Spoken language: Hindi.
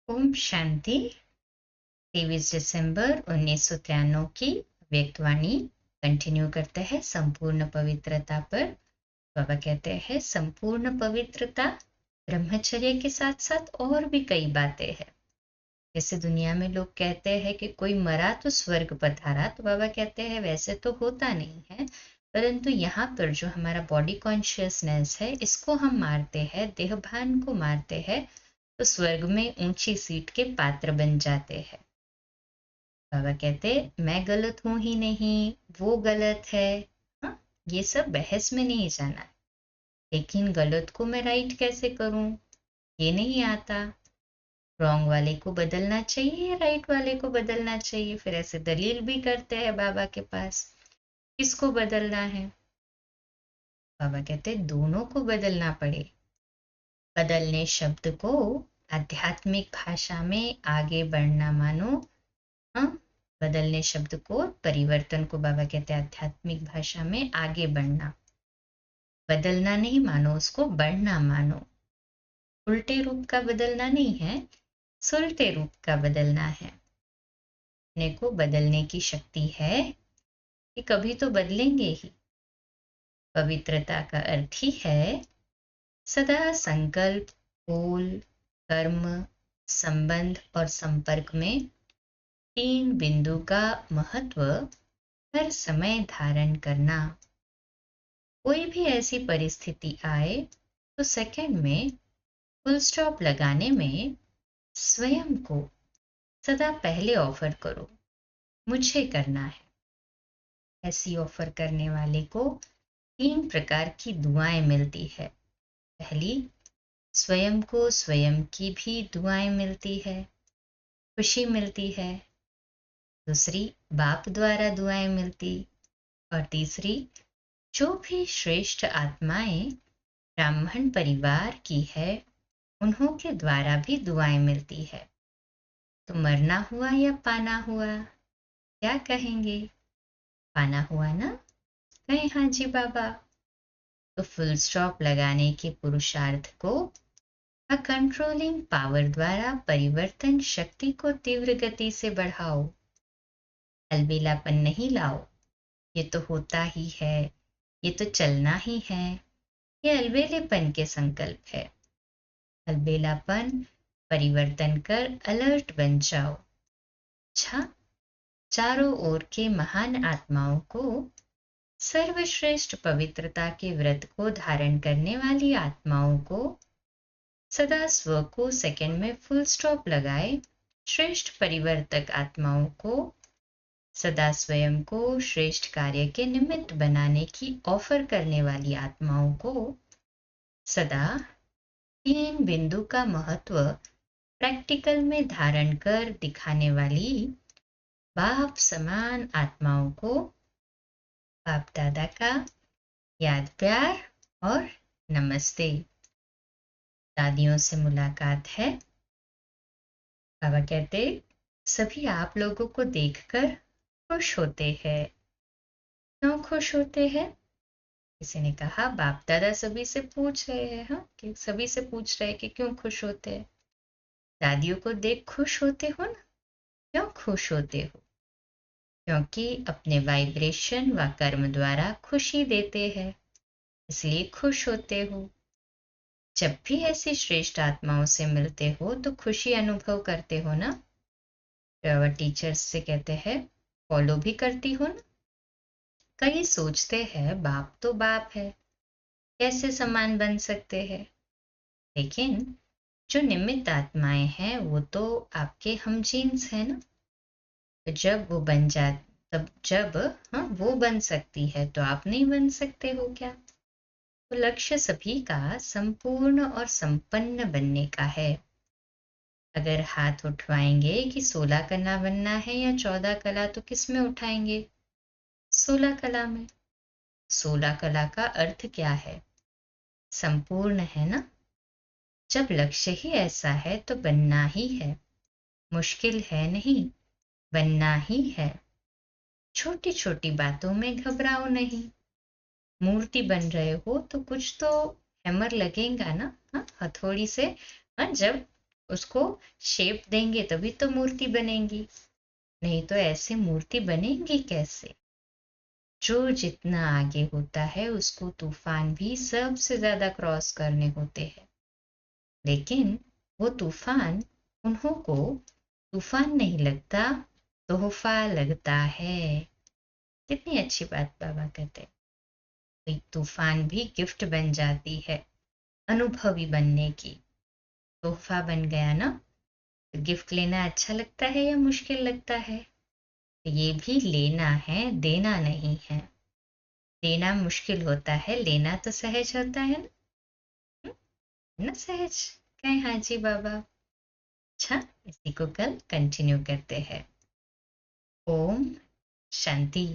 ओम शांति। 23 दिसंबर 1993 की व्यक्तवाणी कंटिन्यू करते हैं संपूर्ण पवित्रता पर। बाबा कहते हैं संपूर्ण पवित्रता ब्रह्मचर्य के साथ साथ और भी कई बातें हैं। जैसे दुनिया में लोग कहते हैं कि कोई मरा तो स्वर्ग पधारा, तो बाबा कहते हैं वैसे तो होता नहीं है, परंतु यहाँ पर जो हमारा बॉडी कॉन्शियसनेस है इसको हम मारते हैं, देहभान को मारते हैं, तो स्वर्ग में ऊंची सीट के पात्र बन जाते हैं। बाबा कहते मैं गलत हूं ही नहीं, वो गलत है। हाँ, ये सब बहस में नहीं जाना, लेकिन गलत को मैं राइट कैसे करूं ये नहीं आता। रॉन्ग वाले को बदलना चाहिए, राइट वाले को बदलना चाहिए। फिर ऐसे दलील भी करते हैं बाबा के पास, किसको बदलना है। बाबा कहते दोनों को बदलना पड़े। बदलने शब्द को आध्यात्मिक भाषा में आगे बढ़ना मानो। हाँ, बदलने शब्द को, परिवर्तन को बाबा कहते हैं आध्यात्मिक भाषा में आगे बढ़ना। बदलना नहीं मानो, उसको बढ़ना मानो। उल्टे रूप का बदलना नहीं है, सुलटे रूप का बदलना है। अपने को बदलने की शक्ति है कि कभी तो बदलेंगे ही। पवित्रता का अर्थ ही है सदा संकल्प, बोल, कर्म, संबंध और संपर्क में 3 बिंदु का महत्व हर समय धारण करना। कोई भी ऐसी परिस्थिति आए तो सेकंड में फुल स्टॉप लगाने में स्वयं को सदा पहले ऑफर करो, मुझे करना है। ऐसी ऑफर करने वाले को 3 प्रकार की दुआएं मिलती है। पहली, स्वयं को स्वयं की भी दुआएं मिलती है, खुशी मिलती है। दूसरी, बाप द्वारा दुआएं मिलती। और तीसरी, जो भी श्रेष्ठ आत्माएं ब्राह्मण परिवार की है उन्हों के द्वारा भी दुआएं मिलती है। तो मरना हुआ या पाना हुआ, क्या कहेंगे? पाना हुआ ना? कहें हाँ जी बाबा। तो फुल स्टॉप लगाने के पुरुषार्थ को कंट्रोलिंग पावर द्वारा परिवर्तन शक्ति को तीव्र गति से बढ़ाओ। अलबेलापन नहीं लाओ, ये तो होता ही है, ये तो चलना ही है, ये अलबेलेपन के संकल्प है। अलबेलापन परिवर्तन कर अलर्ट बन जाओ। अच्छा, चारों ओर के महान आत्माओं को, सर्वश्रेष्ठ पवित्रता के व्रत को धारण करने वाली आत्माओं को, सदा स्व को सेकंड में फुल स्टॉप लगाए श्रेष्ठ परिवर्तक आत्माओं को, सदा स्वयं को श्रेष्ठ कार्य के निमित्त बनाने की ऑफर करने वाली आत्माओं को, सदा 3 बिंदु का महत्व प्रैक्टिकल में धारण कर दिखाने वाली बाप समान आत्माओं को, बाप दादा का याद, प्यार और नमस्ते। दादियों से मुलाकात है। बाबा कहते सभी आप लोगों को देखकर खुश होते हैं। क्यों खुश होते हैं? किसी ने कहा बाप दादा सभी से पूछ रहे हैं, हाँ, कि सभी से पूछ रहे हैं कि क्यों खुश होते हैं। दादियों को देख खुश होते हो ना? क्यों खुश होते हो? क्योंकि अपने वाइब्रेशन व कर्म द्वारा खुशी देते हैं, इसलिए खुश होते हो। जब भी ऐसी श्रेष्ठ आत्माओं से मिलते हो तो खुशी अनुभव करते हो ना? तो टीचर्स से कहते हैं फॉलो भी करती हो ना? कई सोचते हैं बाप तो बाप है, कैसे समान बन सकते हैं। लेकिन जो निमित्त आत्माएं हैं वो तो आपके हम जीन्स है ना। तो जब वो बन जा, तब जब हाँ वो बन सकती है तो आप नहीं बन सकते हो क्या? तो लक्ष्य सभी का संपूर्ण और संपन्न बनने का है। अगर हाथ उठवाएंगे कि 16 कला बनना है या 14 कला, तो किस में उठाएंगे? 16 कला में। 16 कला का अर्थ क्या है? संपूर्ण है ना। जब लक्ष्य ही ऐसा है तो बनना ही है, मुश्किल है नहीं, बनना ही है। छोटी छोटी बातों में घबराओ नहीं। मूर्ति बन रहे हो तो कुछ तो हैमर लगेगा ना, हाँ, हथौड़ी से। हाँ, जब उसको शेप देंगे तभी तो मूर्ति बनेगी, नहीं तो ऐसे मूर्ति बनेंगी कैसे। जो जितना आगे होता है उसको तूफान भी सबसे ज्यादा क्रॉस करने होते हैं, लेकिन वो तूफान उन्हों को तूफान नहीं लगता, तोहफा लगता है। कितनी अच्छी बात बाबा कहते हैं। एक तूफान भी गिफ्ट बन जाती है अनुभवी बनने की, तोहफा बन गया ना। तो गिफ्ट लेना अच्छा लगता है या मुश्किल लगता है। तो ये भी लेना है, देना नहीं है। देना मुश्किल होता है, लेना तो सहज होता है ना। ना सहज, कहें हाँ जी बाबा। अच्छा, इसी को कल कंटिन्यू करते हैं। ओम शांति।